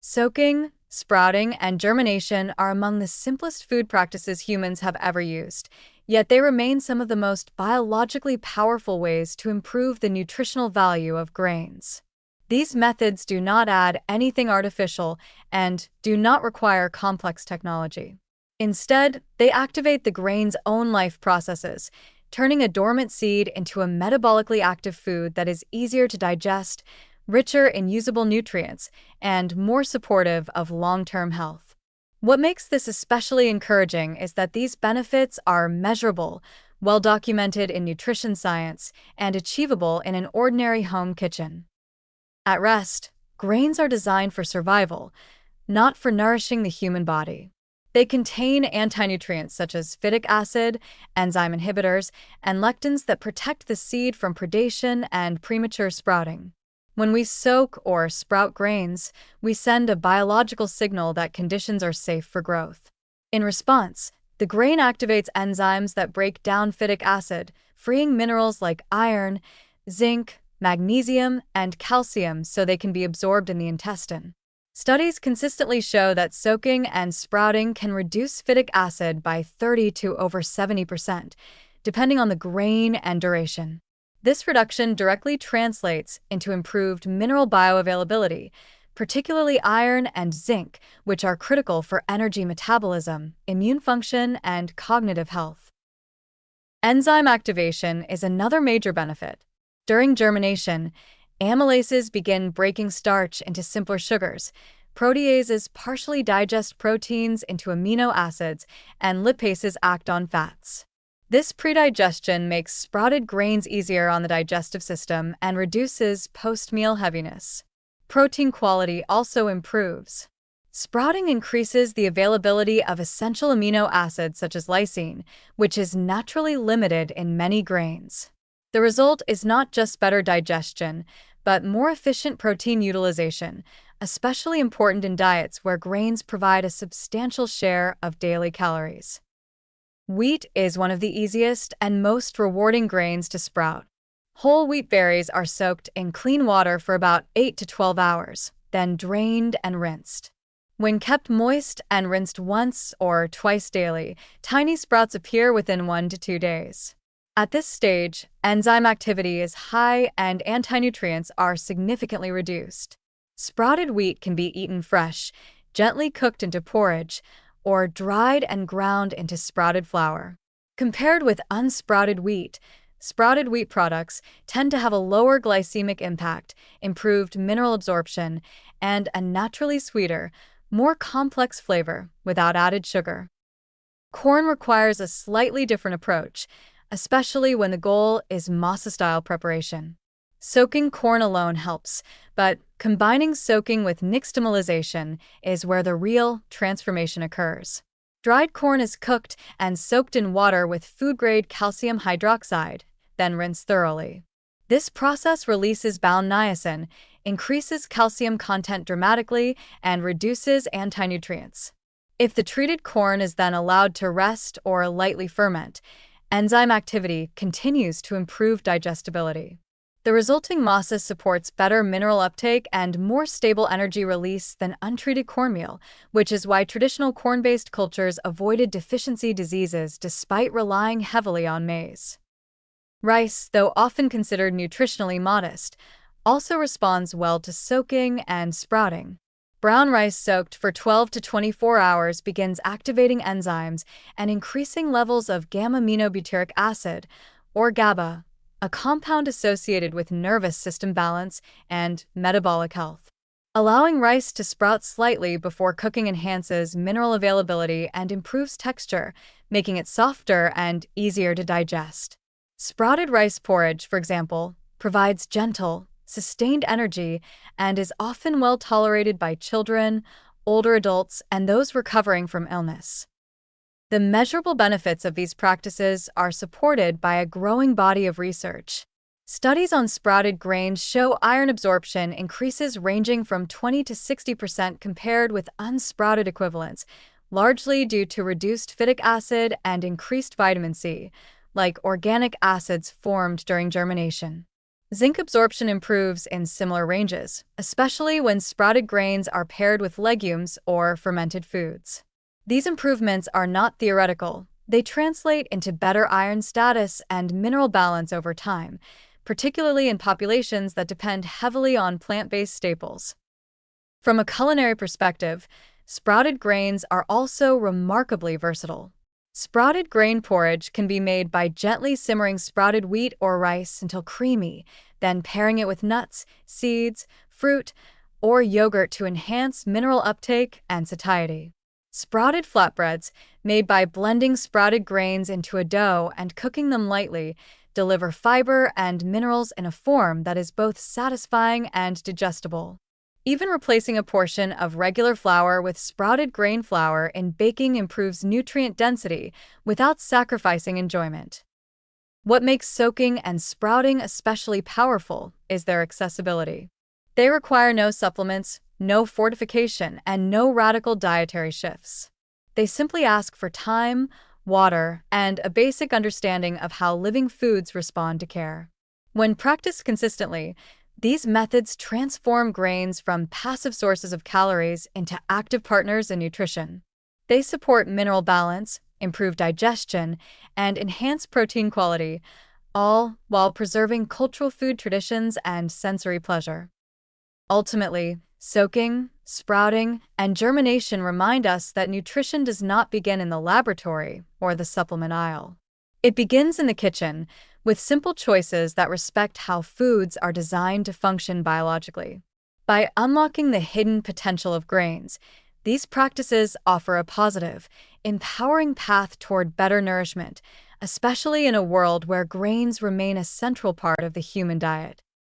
Soaking, sprouting, and germination are among the simplest food practices humans have ever used, yet they remain some of the most biologically powerful ways to improve the nutritional value of grains. These methods do not add anything artificial and do not require complex technology. Instead, they activate the grain's own life processes, turning a dormant seed into a metabolically active food that is easier to digest, richer in usable nutrients, and more supportive of long-term health. What makes this especially encouraging is that these benefits are measurable, well documented in nutrition science, and achievable in an ordinary home kitchen. At rest, grains are designed for survival, not for nourishing the human body. They contain anti-nutrients such as phytic acid, enzyme inhibitors, and lectins that protect the seed from predation and premature sprouting. When we soak or sprout grains, we send a biological signal that conditions are safe for growth. In response, the grain activates enzymes that break down phytic acid, freeing minerals like iron, zinc, magnesium, and calcium so they can be absorbed in the intestine. Studies consistently show that soaking and sprouting can reduce phytic acid by 30 to over 70%, depending on the grain and duration. This reduction directly translates into improved mineral bioavailability, particularly iron and zinc, which are critical for energy metabolism, immune function, and cognitive health. Enzyme activation is another major benefit. During germination, amylases begin breaking starch into simpler sugars, proteases partially digest proteins into amino acids, and lipases act on fats. This predigestion makes sprouted grains easier on the digestive system and reduces post-meal heaviness. Protein quality also improves. Sprouting increases the availability of essential amino acids such as lysine, which is naturally limited in many grains. The result is not just better digestion, but more efficient protein utilization, especially important in diets where grains provide a substantial share of daily calories. Wheat is one of the easiest and most rewarding grains to sprout. Whole wheat berries are soaked in clean water for about 8 to 12 hours, then drained and rinsed. When kept moist and rinsed once or twice daily, tiny sprouts appear within 1 to 2 days. At this stage, enzyme activity is high and anti-nutrients are significantly reduced. Sprouted wheat can be eaten fresh, gently cooked into porridge, or dried and ground into sprouted flour. Compared with unsprouted wheat, sprouted wheat products tend to have a lower glycemic impact, improved mineral absorption, and a naturally sweeter, more complex flavor without added sugar. Corn requires a slightly different approach, especially when the goal is masa-style preparation. Soaking corn alone helps, but combining soaking with nixtamalization is where the real transformation occurs. Dried corn is cooked and soaked in water with food-grade calcium hydroxide, then rinsed thoroughly. This process releases bound niacin, increases calcium content dramatically, and reduces anti-nutrients. If the treated corn is then allowed to rest or lightly ferment, enzyme activity continues to improve digestibility. The resulting masa supports better mineral uptake and more stable energy release than untreated cornmeal, which is why traditional corn-based cultures avoided deficiency diseases despite relying heavily on maize. Rice, though often considered nutritionally modest, also responds well to soaking and sprouting. Brown rice soaked for 12 to 24 hours begins activating enzymes and increasing levels of gamma-aminobutyric acid, or GABA, a compound associated with nervous system balance and metabolic health. Allowing rice to sprout slightly before cooking enhances mineral availability and improves texture, making it softer and easier to digest. Sprouted rice porridge, for example, provides gentle, sustained energy and is often well tolerated by children, older adults, and those recovering from illness. The measurable benefits of these practices are supported by a growing body of research. Studies on sprouted grains show iron absorption increases ranging from 20 to 60% compared with unsprouted equivalents, largely due to reduced phytic acid and increased vitamin C, like organic acids formed during germination. Zinc absorption improves in similar ranges, especially when sprouted grains are paired with legumes or fermented foods. These improvements are not theoretical. They translate into better iron status and mineral balance over time, particularly in populations that depend heavily on plant-based staples. From a culinary perspective, sprouted grains are also remarkably versatile. Sprouted grain porridge can be made by gently simmering sprouted wheat or rice until creamy, then pairing it with nuts, seeds, fruit, or yogurt to enhance mineral uptake and satiety. Sprouted flatbreads, made by blending sprouted grains into a dough and cooking them lightly, deliver fiber and minerals in a form that is both satisfying and digestible. Even replacing a portion of regular flour with sprouted grain flour in baking improves nutrient density without sacrificing enjoyment. What makes soaking and sprouting especially powerful is their accessibility. They require no supplements, no fortification, and no radical dietary shifts. They simply ask for time, water, and a basic understanding of how living foods respond to care. When practiced consistently, these methods transform grains from passive sources of calories into active partners in nutrition. They support mineral balance, improve digestion, and enhance protein quality, all while preserving cultural food traditions and sensory pleasure. Ultimately, soaking, sprouting, and germination remind us that nutrition does not begin in the laboratory or the supplement aisle. It begins in the kitchen, with simple choices that respect how foods are designed to function biologically. By unlocking the hidden potential of grains, these practices offer a positive, empowering path toward better nourishment, especially in a world where grains remain a central part of the human diet.